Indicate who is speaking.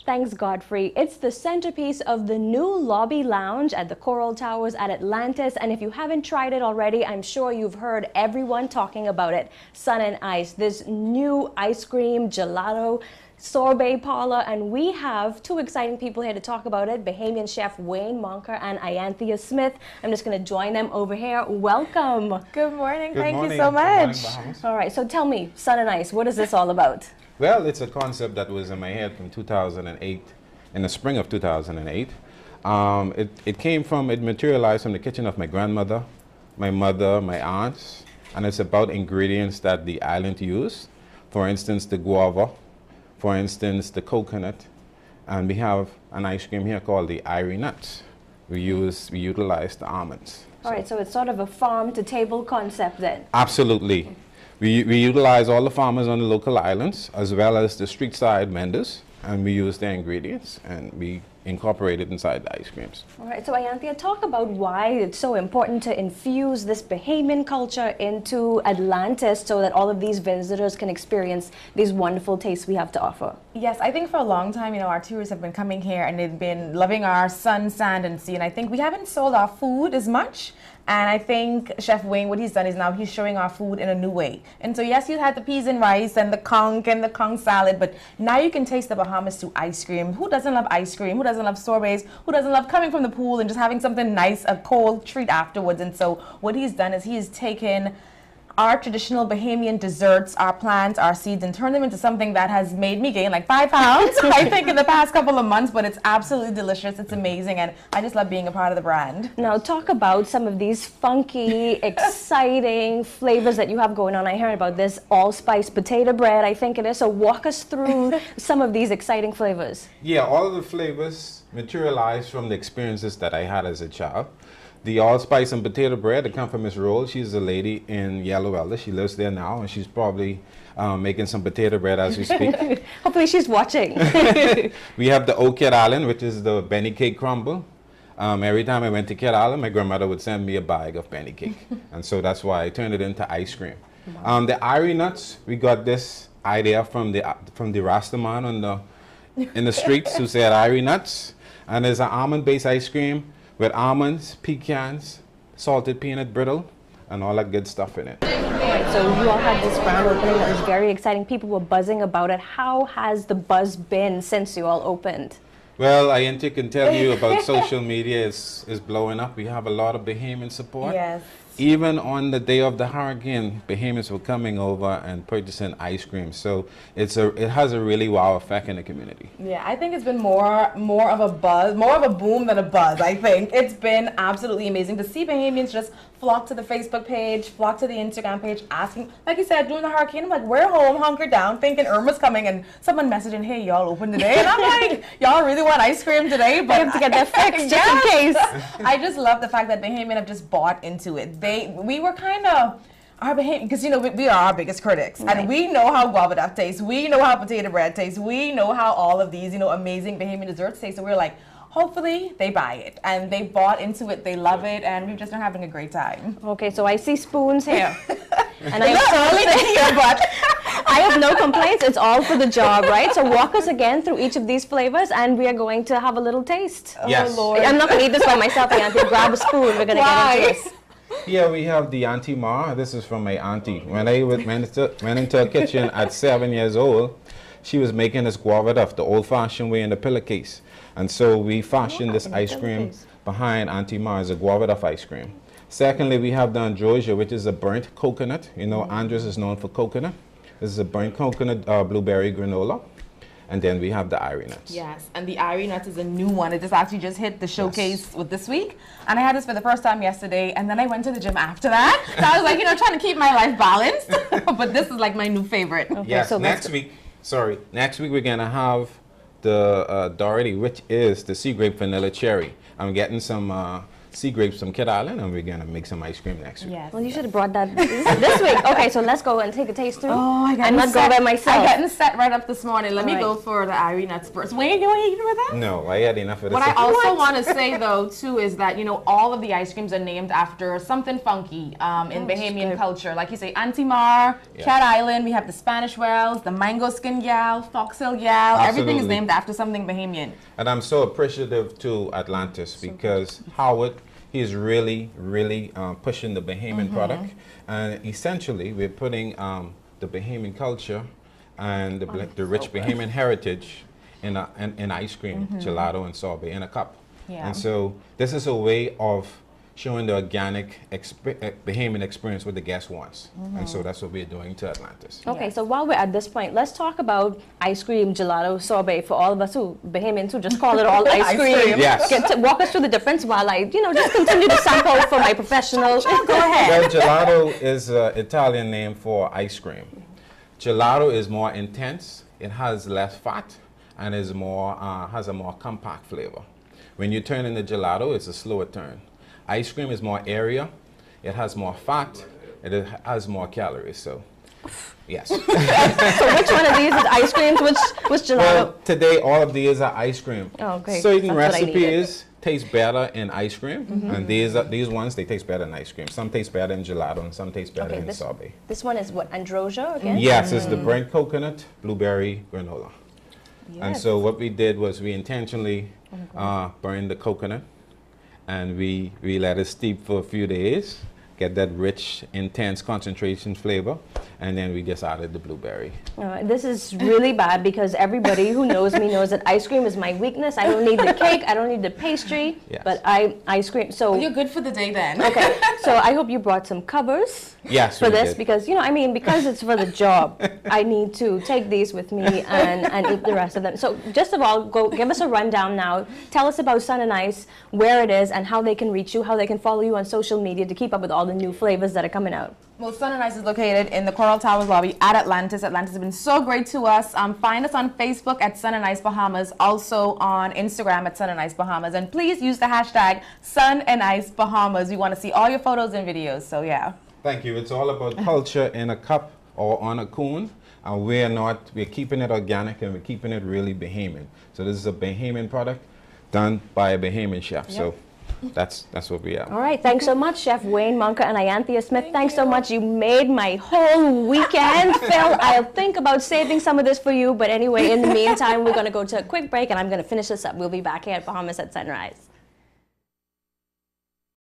Speaker 1: Thanks, Godfrey. It's the centerpiece of the new lobby lounge at the Coral Towers at Atlantis. And if you haven't tried it already, I'm sure you've heard everyone talking about it. Sun and Ice, this new ice cream, gelato, sorbet parlor, and we have two exciting people here to talk about it, Bahamian chef Wayne Monker and Ianthea Smith. I'm just going to join them over here. Welcome.
Speaker 2: Good morning. Thank
Speaker 3: morning.
Speaker 2: you so much.
Speaker 3: Good morning, Bahamas.
Speaker 1: All right, so tell me, Sun and Ice, what is this all about?
Speaker 3: Well, it's a concept that was in my head from 2008, in the spring of 2008. It materialized from the kitchen of my grandmother, my mother, my aunts, and it's about ingredients that the island used. For instance, the guava, for instance, the coconut, and we have an ice cream here called the Irie Nuts. We utilize the almonds.
Speaker 1: All right, so it's sort of a farm-to-table concept then.
Speaker 3: Absolutely. We utilize all the farmers on the local islands as well as the street side vendors, and we use their ingredients and we incorporate it inside the ice creams.
Speaker 1: All right, so Ianthea, talk about why it's so important to infuse this Bahamian culture into Atlantis so that all of these visitors can experience these wonderful tastes we have to offer.
Speaker 2: Yes, I think for a long time, our tourists have been coming here and they've been loving our sun, sand, and sea. And I think we haven't sold our food as much. And I think Chef Wayne, what he's done is now he's showing our food in a new way. And so yes, you had the peas and rice and the conch salad, but now you can taste the Bahamas through ice cream. Who doesn't love ice cream? Who doesn't love sorbets? Who doesn't love coming from the pool and just having something nice, a cold treat afterwards? And so what he's done is he's taken our traditional Bahamian desserts, our plants, our seeds, and turn them into something that has made me gain like 5 pounds, I think, in the past couple of months, but it's absolutely delicious. It's amazing, and I just love being a part of the brand.
Speaker 1: Now, talk about some of these funky, exciting flavors that you have going on. I heard about this allspice potato bread, I think it is. So walk us through some of these exciting flavors.
Speaker 3: Yeah, all of the flavors materialize from the experiences that I had as a child. The allspice and potato bread that come from Miss Roll. She's a lady in Yellow Elder. She lives there now, and she's probably making some potato bread as we speak.
Speaker 1: Hopefully she's watching.
Speaker 3: We have the Old Kid Island, which is the Benny cake crumble. Every time I went to Kid Island, my grandmother would send me a bag of Benny cake. And so that's why I turned it into ice cream. The Irie Nuts, we got this idea from the Rastaman in the streets who said Irie Nuts. And there's an almond-based ice cream with almonds, pecans, salted peanut brittle, and all that good stuff in it.
Speaker 1: Right, so you all had this grand opening that was very exciting. People were buzzing about it. How has the buzz been since you all opened?
Speaker 3: Well, Ianthea can tell you about social media is blowing up. We have a lot of Bahamian support.
Speaker 2: Yes.
Speaker 3: Even on the day of the hurricane, Bahamians were coming over and purchasing ice cream. So it has a really wow effect in the community.
Speaker 2: Yeah, I think it's been more of a buzz, more of a boom than a buzz, I think. It's been absolutely amazing to see Bahamians just flock to the Facebook page, flock to the Instagram page, asking, like you said, during the hurricane, I'm like, we're home, hunkered down, thinking Irma's coming, and someone messaging, hey, y'all open today? And I'm like, y'all really want ice cream today? But
Speaker 1: They have to get that fixed just in case.
Speaker 2: I just love the fact that Bahamian have just bought into it. We were kind of our Bahamian, because we are our biggest critics,
Speaker 1: right.
Speaker 2: And we know how guava duck tastes, we know how potato bread tastes, we know how all of these amazing Bahamian desserts taste. So we're like, hopefully they buy it, and they bought into it, they love it, and we've just been having a great time.
Speaker 1: Okay, so I see spoons here. And
Speaker 2: It's not early to hear, but
Speaker 1: I have no complaints. It's all for the job, right? So walk us again through each of these flavors, and we are going to have a little taste.
Speaker 3: Yes.
Speaker 2: Oh Lord.
Speaker 1: I'm not going to eat this by myself, Ianthea. Grab a spoon. We're going to get into this.
Speaker 3: Here we have the Auntie Ma. This is from my auntie. When I went into her kitchen at 7 years old, she was making this guava duff the old-fashioned way in the pillowcase. And so we fashioned this ice cream behind Auntie Ma as a guava duff ice cream. Secondly, we have the Androsia, which is a burnt coconut. Andros is known for coconut. This is a burnt coconut blueberry granola. And then we have the Irie Nuts.
Speaker 2: Yes, and the Irie Nuts is a new one. It just hit the showcase with this week. And I had this for the first time yesterday, and then I went to the gym after that. So I was like, trying to keep my life balanced. But this is like my new favorite.
Speaker 1: Okay,
Speaker 3: Yes,
Speaker 1: so
Speaker 3: next week we're going to have the Doherty, which is the sea grape vanilla cherry. I'm getting some sea grapes from Kid Island, and we're gonna make some ice cream next week.
Speaker 2: Yes.
Speaker 1: Well, you should have brought that this week. Okay, so let's go and take a taste through.
Speaker 2: Oh, I got
Speaker 1: I'm not going by myself.
Speaker 2: I got set right up this morning. Let me
Speaker 1: All
Speaker 2: go
Speaker 1: right.
Speaker 2: for the Irie nuts first. Wayne, you want to eat with that?
Speaker 3: No, I had enough of this.
Speaker 2: What I also want to say though too is that all of the ice creams are named after something funky in Bahamian
Speaker 1: good.
Speaker 2: culture. Like you say, Auntie Mar,
Speaker 3: Yeah.
Speaker 2: Cat Island. We have the Spanish Wells, the Mango Skin Gal, Foxhill Gal. Everything is
Speaker 3: Absolutely.
Speaker 2: named after something Bahamian.
Speaker 3: And I'm so appreciative to Atlantis because Howard, he's really, really pushing the Bahamian product. And essentially, we're putting the Bahamian culture and the rich Bahamian heritage in ice cream, gelato, and sorbet in a cup.
Speaker 2: Yeah.
Speaker 3: And so this is a way of showing the organic Bahamian experience what the guest wants. And so that's what we're doing to Atlantis.
Speaker 1: Okay,
Speaker 2: Yes.
Speaker 1: so while we're at this point, let's talk about ice cream, gelato, sorbet for all of us who Bahamians who just call it all ice
Speaker 2: Ice
Speaker 1: cream.
Speaker 2: cream.
Speaker 3: Yes.
Speaker 1: Walk us through the difference while I, just continue to sample for my professional.
Speaker 2: Go ahead.
Speaker 3: Well, gelato is an Italian name for ice cream. Gelato is more intense. It has less fat and is more has a more compact flavor. When you turn into gelato, it's a slower turn. Ice cream is more area. It has more fat. It has more calories. So, yes.
Speaker 1: So which one of these is ice cream? Which gelato?
Speaker 3: Well, today all of these are ice cream.
Speaker 1: Oh, okay.
Speaker 3: Certain
Speaker 1: That's what I needed.
Speaker 3: recipes taste better in ice cream, and these ones they taste better in ice cream. Some taste better in gelato, and some taste better
Speaker 1: Okay,
Speaker 3: in sorbet.
Speaker 1: This one is what, Androsia again?
Speaker 3: Yes, it's the burnt coconut, blueberry, granola. And so what we did was we intentionally burned the coconut, and we let it steep for a few days, get that rich, intense concentration flavor, and then we just added the blueberry.
Speaker 1: This is really bad because everybody who knows me knows that ice cream is my weakness. I don't need the cake, I don't need the pastry,
Speaker 3: Yes.
Speaker 1: but ice cream. So
Speaker 2: You're good for the day then.
Speaker 1: okay, so I hope you brought some covers
Speaker 3: Yes,
Speaker 1: for
Speaker 3: we
Speaker 1: this
Speaker 3: did.
Speaker 1: because because it's for the job. I need to take these with me and eat the rest of them. So just of all, go give us a rundown now. Tell us about Sun and Ice, where it is, and how they can reach you, how they can follow you on social media to keep up with all the new flavors that are coming out.
Speaker 2: Well, Sun and Ice is located in the Coral Towers lobby at Atlantis. Atlantis has been so great to us. Find us on Facebook at Sun and Ice Bahamas, also on Instagram at Sun and Ice Bahamas. And please use the hashtag Sun and Ice Bahamas. We want to see all your photos and videos, so yeah.
Speaker 3: Thank you. It's all about culture in a cup or on a cone. And we're keeping it organic and we're keeping it really Bahamian. So this is a Bahamian product done by a Bahamian chef. So that's what we are.
Speaker 1: All right, thanks so much, Chef Wayne Monka and Ianthea Smith. Thanks so much. You made my whole weekend, Phil. I'll think about saving some of this for you. But anyway, in the meantime, we're going to go to a quick break and I'm going to finish this up. We'll be back here at Bahamas at Sunrise.